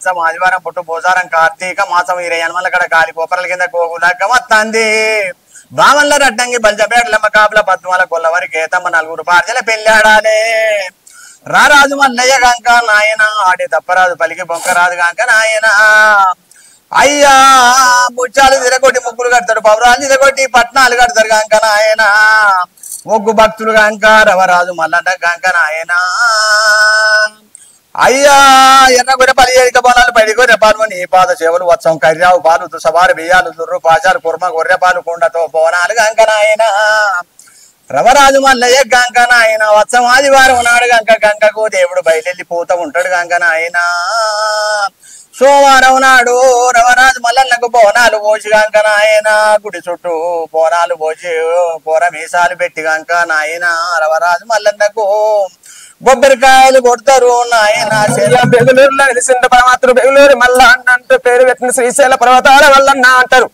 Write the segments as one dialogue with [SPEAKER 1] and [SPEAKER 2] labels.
[SPEAKER 1] వత్సం ఆదివారం పుట్టు భోజారం కార్తీక మాసం 20 కడ కాలి కోపరల కింద గోగులక్క వత్తంది బావల్ల రడ్డంగి బల్జపేటలమ్మ కాపుల పద్మాల కొల్లవరి కేతమ్మ 4 పార్జల పెళ్ళాడాలే రారాజు మల్లయ్య గంక నాయన ఆడి తప్పరాజు పలికి బొంకరాజు గంక నాయన అయ్యా ముచ్చాలు తిరగొట్టి ముగ్గులు కడతాడు పౌరాలు తిరగొట్టి పట్నాలు కడతారు గంక నాయన ఒగ్గు భక్తులు గంక రవరాజు మల్లన్న గంక నాయన అయ్యా ఎన్న గొర్రె పలి ఏడిక బోనాలు పడి గొర్రె పాలు నీ పాద సేవలు వత్సం కర్యావు పాలు తుసవారు బియ్యాలు దుర్రు పాచాలు కుర్మ గొర్రె పాలు కుండతో బోనాలు గంక నాయన రవరాజు మల్లయ్య గంక నాయన వత్సం ఆదివారం నాడు గంక గంకకు దేవుడు బయలుపోతూ ఉంటాడు గంక నాయన సోమవారం నాడు రవరాజు మల్లన్నకు బోనాలు పోసి గంక నాయన గుడి చుట్టూ బోనాలు పోసి కూర మీసాలు పెట్టి గంక నాయన రవరాజు మల్లన్నకు కొబ్బరికాయలు కొడతారు నాయన
[SPEAKER 2] బెంగళూరులో వెలిసిన పరమాత్రుడు బెంగళూరు మల్లన్న అంటూ పేరు పెట్టిన శ్రీశైల పర్వతాల మల్లన్న అంటారు.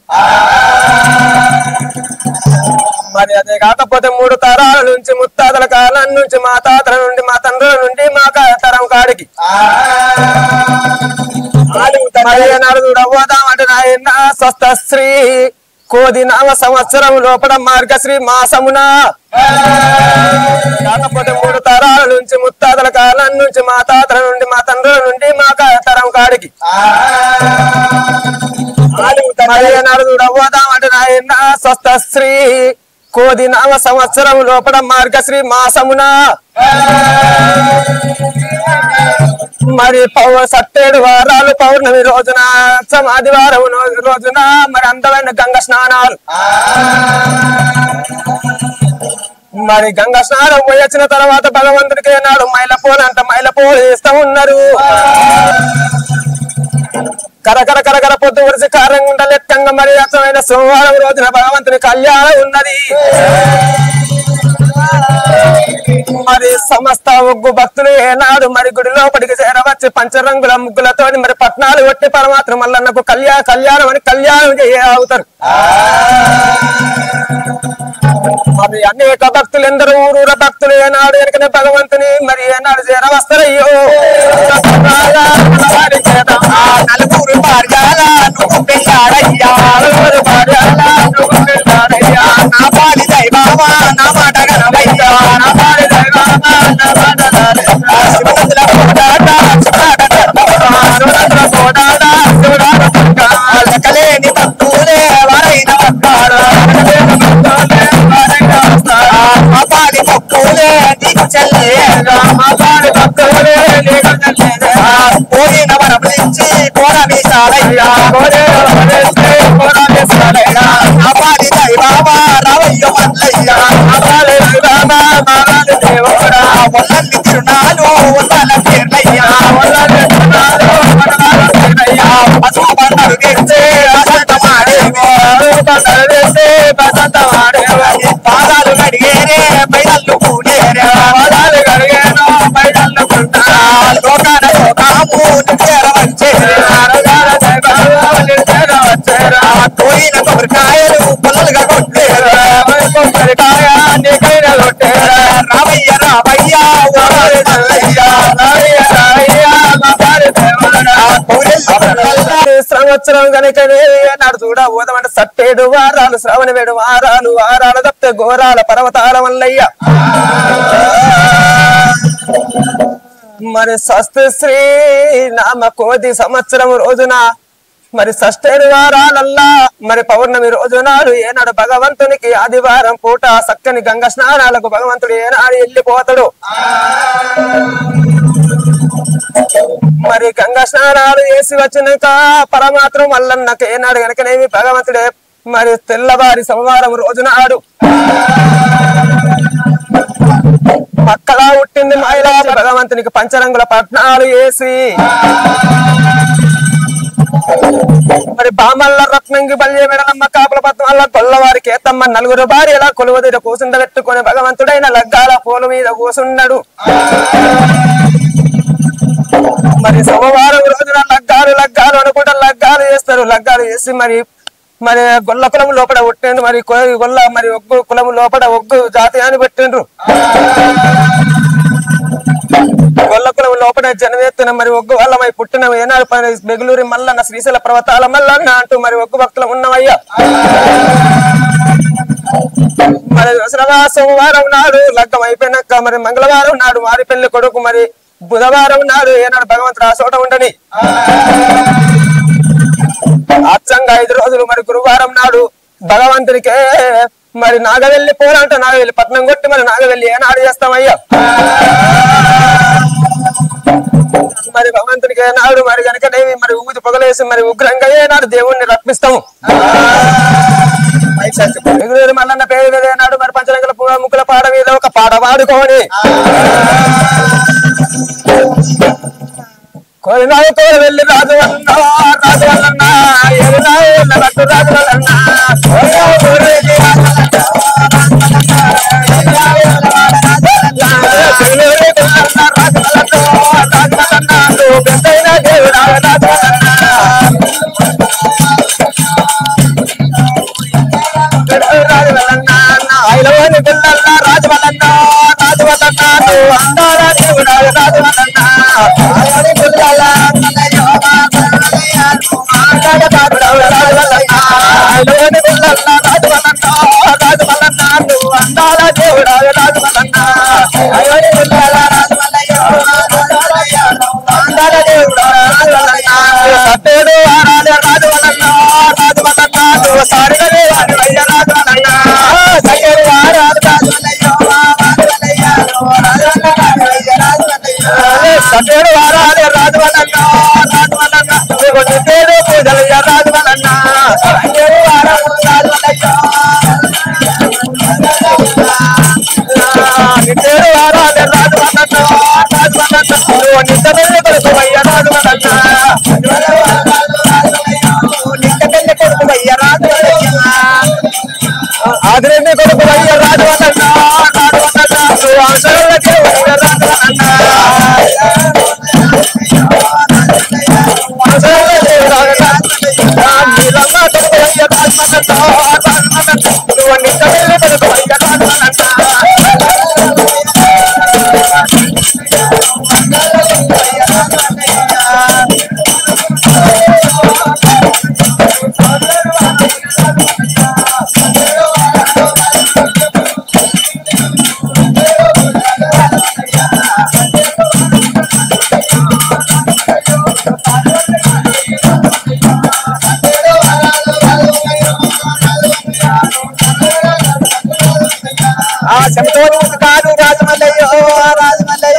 [SPEAKER 2] మరి అదే కాకపోతే 3 తరాల నుంచి ముత్తాతల కాలం నుంచి మా తాతల నుండి మా తండ్రుల నుండి మా తరం కాడికి చూడబోదామంటే నాయన స్వస్థ శ్రీ కోది నామ సంవత్సరం లోపల మార్గశ్రీ మాసమున కాకపోతే 3 తరాల నుంచి ముత్తాతల కాలం నుంచి మా తాతల నుండి మా తండ్రుల నుండి మా తరం కాడికి చూడబోదామంటే నాయన స్వస్థ శ్రీ కోది నామ సంవత్సరం లోపల మార్గశ్రీ మాసమున మరి 7 వారాలు పౌర్ణమి రోజున ఆదివారం రోజున మరి అందమైన గంగ స్నానాలు మరి గంగ స్నానం పోయి వచ్చిన తర్వాత భగవంతుడికి నాడు మైలపోలు అంట మైలపోలు వేస్తూ ఉన్నారు. కరకర కరకర పొద్దు వరిసి కారంగా లెక్కంగా మరి అర్థమైన సోమవారం రోజున భగవంతుని కళ్యాణం ఉన్నది. మరి సమస్త ఒగ్గు భక్తులు ఏనాడు మరి గుడి లోపలికి చేరవచ్చి పంచరంగుల ముగ్గులతో మరి పట్నాలు కొట్టి పరమాత్మ మల్లన్నకు కళ్యాణం అని కళ్యాణం అవుతారు. మరి అనేక భక్తులు ఎందరూ ఊరూర భక్తులు ఏనాడు వెనుకనే భగవంతుని మరి ఏనాడు చేరవస్తారయ్యో
[SPEAKER 1] నలుగురు భార్యాల నువ్వు పెళ్ళాడయ్యా నా పాలి దైవావా నా మాట గనవయ్యా నా పాలి దైవావా నా మాట శివనందుల కోడాట శివనందుల కోడాట లెక్కలేని భక్తులే వారైన భక్తారా మా పాలి భక్తులే నీకు చెల్లేరా మా పాలి భక్తులే నీకు చెల్లేరా కోరిన వరమించి కోర మీసాలయ్యా నా పాలి దైవావా రావయ్య మల్లయ్యా నా పాలి దైవావా మారాలి దేవుడా వల్లల్లి తిరునాలు వల్ల పేర్లయ్యా వల్లల్లి తిరునాలు వల్ల పేర్లయ్యా పసుపు బండలు తెచ్చే బసంత మాడేవో బండలు తెచ్చే బసంత మాడేవో పాదాలు కడిగేరే బయలు కూడేరే పాదాలు కడిగేనో బయలు కుంటా లోకాన లోకాము చేరవచ్చేరా పోయిన కొబ్బరికాయలు పొలలుగా కొట్టేరా కొబ్బరికాయ నీకైనా కొట్టేరా రావయ్య రావయ్య
[SPEAKER 2] సంవత్సరం కనుక నాడు చూడబోదామంటే 7 వారాలు శ్రవణ 7 వారాలు వారాలు తప్పితే ఘోరాల పర్వతాల మల్లయ్య మరి స్వస్తి శ్రీ నామ కోది సంవత్సరం రోజున మరి 7 వారాలల్లా మరి పౌర్ణమి రోజు నాడు ఏనాడు భగవంతునికి ఆదివారం పూట చక్కని గంగ స్నానాలకు భగవంతుడు ఏనాడు వెళ్ళిపోతాడు. మరి గంగ స్నానాలు చేసి వచ్చినాక పరమాత్మ మల్లన్నకు ఏనాడు కనుకనేమి భగవంతుడే మరి తెల్లవారి సోమవారం రోజు నాడు పక్కలా పుట్టింది మహిళ భగవంతునికి పంచరంగుల పట్నాలు వేసి మరి బామల్ల రత్నంగి బల్య మెడలమ్మ కాపుల పద్మాల కొల్లవారి కేతమ్మ 4 భార్యల కొలువదిర కూసుండబెట్టుకుని భగవంతుడైన లగ్గాల పూల మీద కూసున్నాడు. మరి సోమవారం రోజున లగ్గాలు అనుకుంటా లగ్గాలు చేస్తారు. లగ్గాలు చేసి మరి మరి గొల్ల కులం లోపల పుట్టిండ్రు. మరి గొల్ల మరి ఒగ్గు కులం లోపల ఒగ్గు జాతి అని పెట్టిండ్రు. గొల్ల కులం లోపల జనవేత్తన మరి ఒగ్గు వల్లమై పుట్టిన ఏనాడు బెగులూరి మల్లన్న శ్రీశైల పర్వతాల మల్లన్న అంటూ మరి ఒగ్గు భక్తులు ఉన్నవయ్యా మరి సోమవారం నాడు లగ్గం అయిపోయినాక మరి మంగళవారం నాడు వారి పెళ్లి కొడుకు మరి బుధవారం నాడు ఏనాడు భగవంతుడు ఆ చోట ఉండని అచ్చంగా 5 రోజులు మరి గురువారం నాడు భగవంతుడికే మరి నాగవెల్లి పోరాట నాగవెల్లి పట్నం కొట్టి మరి నాగవెల్లి ఏనాడు చేస్తామయ్యా మరి భగవంతుడికి ఏనాడు మరి కనుకనేవి మరి ఊది పొగలేసి మరి ఉగ్రంగా ఏనాడు దేవుణ్ణి రప్పిస్తాము మల్లన్న పేరు మీద ఏనాడు మరి పంచరంగుల ముక్కుల పాడ మీద ఒక పాట పాడుకోని కోరినాయతో వెళ్ళి రాజు వల్ల రట్టు రాజు వల్లన్నా ఐలవని గుల్లన్న రాజు వల్లన్న అందాల దేవుడా రాజు వల్లన్న ఐలవని గుల్లన్న రాజు వల్లన్న అందాల దేవుడా రాజు వల్లన్న ఐలవని గుల్లల రాజు అందాల దేవుడా రాజు వల్లన్న సత్తేడు ఆరాలే రాజు వల్లన్న సారిగలే రాజు వల్లన్న సత్తేడు ఆరాలు రాజు సత్తేడు ఆరాలే రాజు వల్లన్న నితేడు పూజలు రాజు వల్లన్న సత్తేడు ఆరాలు రాజు నితేడు ఆరాలే రాజు వల్లన్న నిత్య పెళ్లి కొడుకు అయ్య రాజు వల్లన్న నిత్య పెళ్లి కొడుకు అయ్య రాజు వల్లన్న ఆదిరెడ్డి కొడుకు అయ్య రాజు వల్లన్న ఆశల దేవుడు రాజు వల్లన్న కాదు రాజమల్లయ్య రాజమల్లయ్య